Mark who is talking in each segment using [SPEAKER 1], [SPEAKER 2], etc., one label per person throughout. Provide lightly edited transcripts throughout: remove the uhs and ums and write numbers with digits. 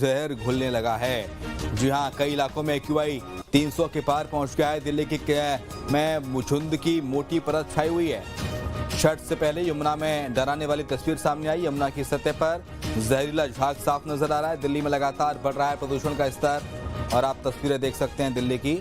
[SPEAKER 1] जहर घुलने लगा है। जी हां, कई इलाकों में AQI 300 के पार पहुंच गया है। दिल्ली की में झुंड की मोटी परत छाई हुई है। छठ से पहले यमुना में डराने वाली तस्वीर सामने आई। यमुना की सतह पर जहरीला झाग साफ नजर आ रहा है। दिल्ली में लगातार बढ़ रहा है प्रदूषण का स्तर और आप तस्वीरें देख सकते हैं दिल्ली की,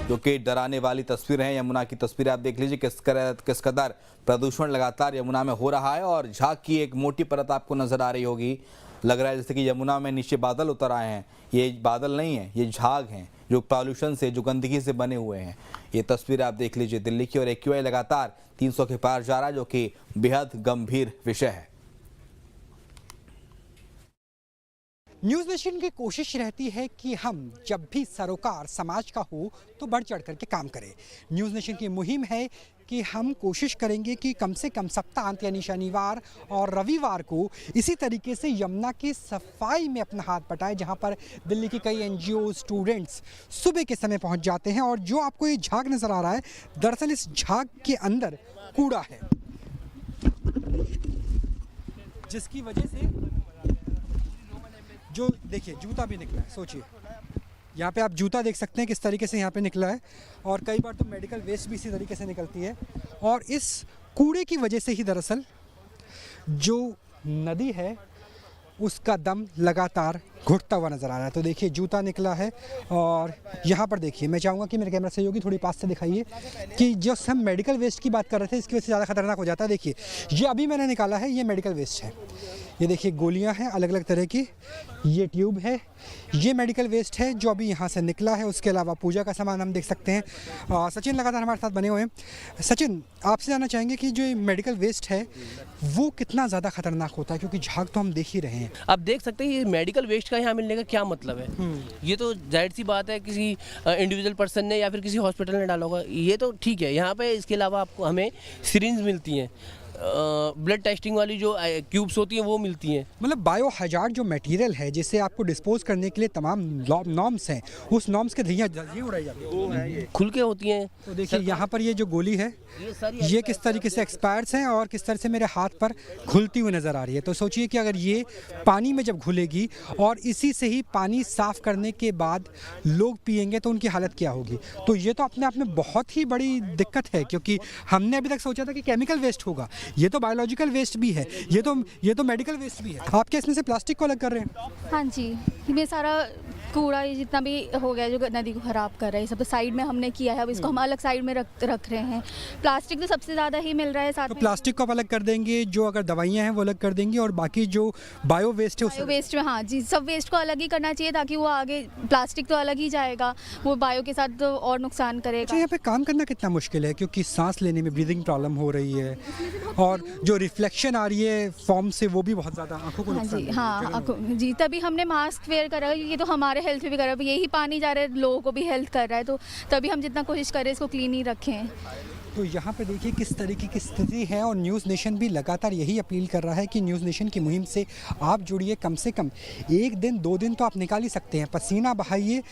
[SPEAKER 1] जो कि डराने वाली तस्वीरें हैं। यमुना की तस्वीरें आप देख लीजिए, किस कदर प्रदूषण लगातार यमुना में हो रहा है और झाग की एक मोटी परत आपको नजर आ रही होगी। लग रहा है जैसे कि यमुना में नीचे बादल उतर आए हैं। ये बादल नहीं है, ये झाग हैं जो पॉल्यूशन से, जो गंदगी से बने हुए हैं। ये तस्वीरें आप देख लीजिए दिल्ली की, और AQI लगातार 300 के पार जा रहा है, जो कि बेहद गंभीर विषय है।
[SPEAKER 2] न्यूज़ नेशन की कोशिश रहती है कि हम जब भी सरोकार समाज का हो तो बढ़ चढ़ करके काम करें। न्यूज़ नेशन की मुहिम है कि हम कोशिश करेंगे कि कम से कम सप्ताहांत यानी शनिवार और रविवार को इसी तरीके से यमुना की सफाई में अपना हाथ बटाएं, जहां पर दिल्ली के कई NGO स्टूडेंट्स सुबह के समय पहुंच जाते हैं। और जो आपको ये झाग नज़र आ रहा है, दरअसल इस झाग के अंदर कूड़ा है, जिसकी वजह से जो देखिए जूता भी निकला है। सोचिए, यहाँ पे आप जूता देख सकते हैं किस तरीके से यहाँ पे निकला है, और कई बार तो मेडिकल वेस्ट भी इसी तरीके से निकलती है। और इस कूड़े की वजह से ही दरअसल जो नदी है उसका दम लगातार घुटता हुआ नज़र आ रहा है। तो देखिए जूता निकला है, और यहाँ पर देखिए, मैं चाहूँगा कि मेरे कैमरा सहयोगी थोड़ी पास से दिखाइए कि जो हम मेडिकल वेस्ट की बात कर रहे थे, इसकी वजह से ज़्यादा खतरनाक हो जाता है। देखिए ये अभी मैंने निकाला है, ये मेडिकल वेस्ट है। ये देखिए गोलियां हैं अलग अलग तरह की, ये ट्यूब है, ये मेडिकल वेस्ट है जो अभी यहाँ से निकला है। उसके अलावा पूजा का सामान हम देख सकते हैं। सचिन लगातार हमारे साथ बने हुए हैं। सचिन, आपसे जानना चाहेंगे कि जो ये मेडिकल वेस्ट है वो कितना ज़्यादा खतरनाक होता है, क्योंकि झाग तो हम देख ही रहे हैं।
[SPEAKER 3] आप देख सकते हैं ये मेडिकल वेस्ट का यहाँ मिलने का क्या मतलब है। ये तो जाहिर सी बात है किसी इंडिविजुअल पर्सन ने या फिर किसी हॉस्पिटल ने डाला होगा, ये तो ठीक है। यहाँ पे इसके अलावा आपको हमें सिरिंज मिलती हैं, ब्लड टेस्टिंग वाली जो क्यूब्स होती हैं वो मिलती हैं।
[SPEAKER 2] मतलब बायो हजार्ड जो मटेरियल है जिसे आपको डिस्पोज करने के लिए तमाम नॉर्म्स हैं, उस नॉर्म्स के धज्जियां उड़ाई जाती हैं,
[SPEAKER 3] खुल के होती हैं।
[SPEAKER 2] तो देखिए यहाँ पर ये जो गोली है ये किस तरीके से एक्सपायर्स हैं और किस तरह से मेरे हाथ पर घुलती हुई नज़र आ रही है। तो सोचिए कि अगर ये पानी में जब घुलेगी और इसी से ही पानी साफ करने के बाद लोग पिएंगे तो उनकी हालत क्या होगी। तो ये तो अपने आप में बहुत ही बड़ी दिक्कत है, क्योंकि हमने अभी तक सोचा था कि केमिकल वेस्ट होगा, ये तो बायोलॉजिकल वेस्ट भी है, ये तो मेडिकल वेस्ट भी है। आप क्या इसमें से प्लास्टिक को अलग कर रहे हैं?
[SPEAKER 4] हाँ जी, ये सारा कूड़ा जितना भी हो गया जो नदी को ख़राब कर रहा है, सब तो साइड में हमने किया है। अब इसको हम अलग साइड में रख रहे हैं। प्लास्टिक तो सबसे ज़्यादा ही मिल रहा है साथ
[SPEAKER 2] तो
[SPEAKER 4] में।
[SPEAKER 2] प्लास्टिक को आप अलग कर देंगे, जो अगर दवाइयाँ हैं वो अलग कर देंगे, और बाकी जो बायो वेस्ट है
[SPEAKER 4] बायो वेस्ट में, हाँ जी, सब वेस्ट को अलग ही करना चाहिए ताकि वो आगे, प्लास्टिक तो अलग ही जाएगा, वो बायो के साथ तो और नुकसान करेगा।
[SPEAKER 2] अच्छा, यहाँ पे काम करना कितना मुश्किल है, क्योंकि सांस लेने में ब्रीदिंग प्रॉब्लम हो रही है, और जो रिफ्लेक्शन आ रही है फॉर्म से वो भी बहुत ज़्यादा आंखों को नुकसान
[SPEAKER 4] जी, हाँ जी, तभी हमने मास्क वेयर करा। ये तो हमारे हेल्थ पे भी करा, यही पानी जा रहा है, लोगों को भी हेल्थ कर रहा है, तो तभी हम जितना कोशिश करें इसको क्लीन ही रखें।
[SPEAKER 2] तो यहाँ पे देखिए किस तरीके की स्थिति है, और न्यूज़ नेशन भी लगातार यही अपील कर रहा है कि न्यूज़ नेशन की मुहिम से आप जुड़िए। कम से कम 1 दिन 2 दिन तो आप निकाल ही सकते हैं, पसीना बहाइए,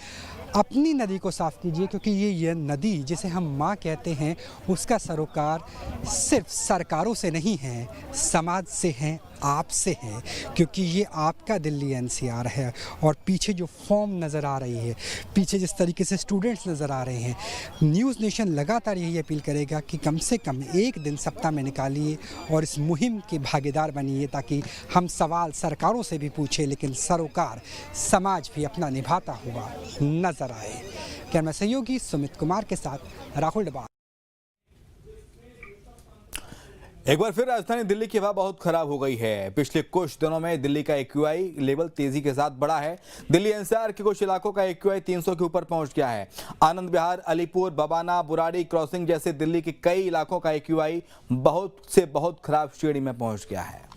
[SPEAKER 2] अपनी नदी को साफ़ कीजिए, क्योंकि ये नदी जिसे हम माँ कहते हैं उसका सरोकार सिर्फ सरकारों से नहीं है, समाज से है, आपसे है, क्योंकि ये आपका दिल्ली NCR है। और पीछे जो फॉर्म नज़र आ रही है, पीछे जिस तरीके से स्टूडेंट्स नज़र आ रहे हैं, न्यूज़ नेशन लगातार यही अपील करेगा कि कम से कम 1 दिन सप्ताह में निकालिए और इस मुहिम के भागीदार बनिए, ताकि हम सवाल सरकारों से भी पूछें लेकिन सरोकार समाज भी अपना निभाता हुआ नजर आए। कैमरा सहयोगी सुमित कुमार के साथ राहुल डबा।
[SPEAKER 1] एक बार फिर राजधानी दिल्ली की हवा बहुत खराब हो गई है। पिछले कुछ दिनों में दिल्ली का AQI लेवल तेजी के साथ बढ़ा है। दिल्ली NCR के कुछ इलाकों का AQI 300 के ऊपर पहुंच गया है। आनंद विहार, अलीपुर, बबाना, बुराड़ी क्रॉसिंग जैसे दिल्ली के कई इलाकों का AQI बहुत से बहुत खराब श्रेणी में पहुंच गया है।